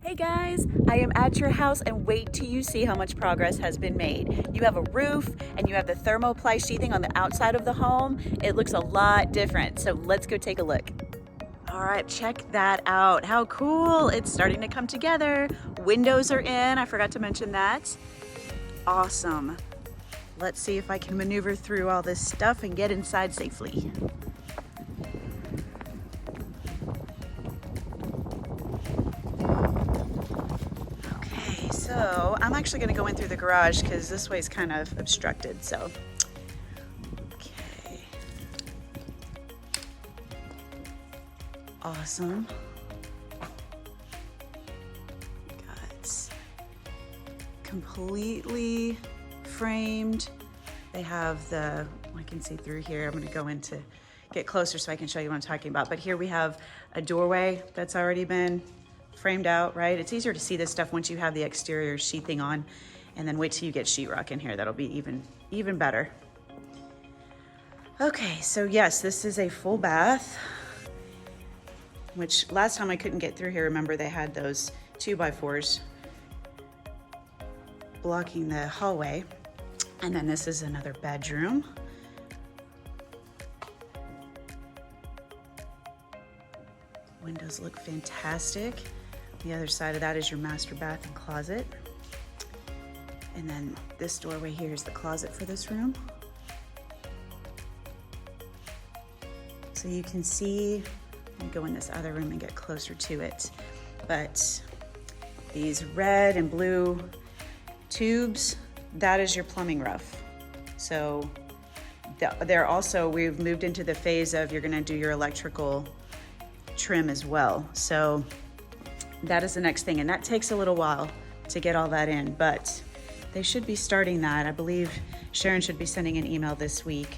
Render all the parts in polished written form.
Hey guys, I am at your house and wait till you see how much progress has been made. You have a roof and you have the thermoply sheathing on the outside of the home. It looks a lot different, so let's go take a look. All right, check that out. How cool. It's starting to come together. Windows are in, I forgot to mention that. Awesome. Let's see if I can maneuver through all this stuff and get inside safely. So I'm actually going to go in through the garage because this way is kind of obstructed. So, okay. Awesome. Got completely framed. They have the, I can see through here. I'm going to go in to get closer so I can show you what I'm talking about. But here we have a doorway that's already been framed out, right? It's easier to see this stuff once you have the exterior sheathing on, and then wait till you get sheetrock in here. That'll be even better. Okay, so yes, this is a full bath, which last time I couldn't get through here. Remember, they had those 2x4s blocking the hallway. And then this is another bedroom. Windows look fantastic. The other side of that is your master bath and closet. And then this doorway here is the closet for this room. So you can see, I'll go in this other room and get closer to it. But these red and blue tubes, that is your plumbing rough. So they're also, we've moved into the phase of you're gonna do your electrical trim as well. So that is the next thing, and that takes a little while to get all that in, but they should be starting that. I believe Sharon should be sending an email this week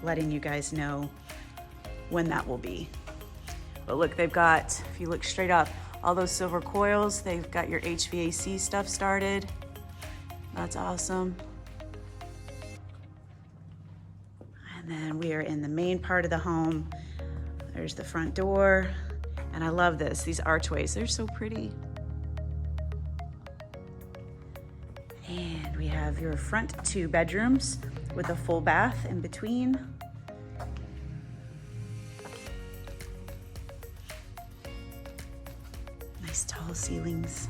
letting you guys know when that will be. But look, they've got, if you look straight up, all those silver coils, they've got your HVAC stuff started. That's awesome. And then we are in the main part of the home. There's the front door. And I love this, these archways, they're so pretty. And we have your front 2 bedrooms with a full bath in between. Nice tall ceilings.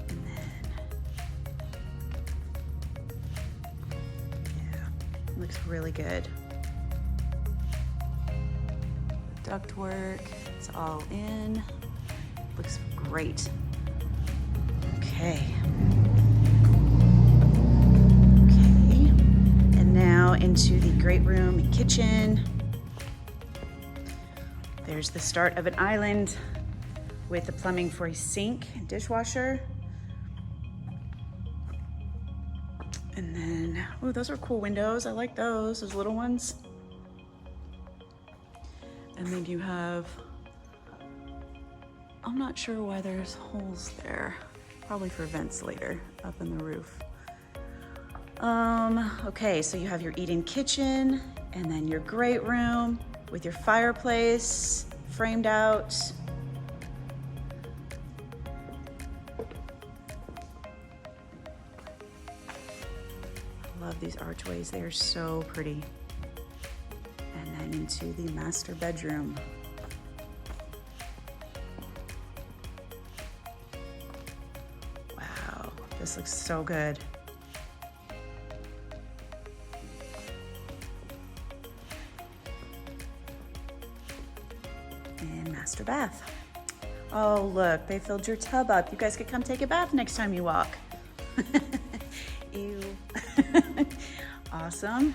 And then, yeah, looks really good. Ductwork, it's all in. Looks great. Okay. Okay, and now into the great room and kitchen. There's the start of an island with the plumbing for a sink and dishwasher. And then, oh, those are cool windows. I like those little ones. And then you have, I'm not sure why there's holes there. Probably for vents later up in the roof. Okay, so you have your eat-in kitchen and then your great room with your fireplace framed out. I love these archways, they are so pretty. And then into the master bedroom. Wow, this looks so good. And master bath. Oh, look, they filled your tub up. You guys could come take a bath next time you walk. Ew. Awesome.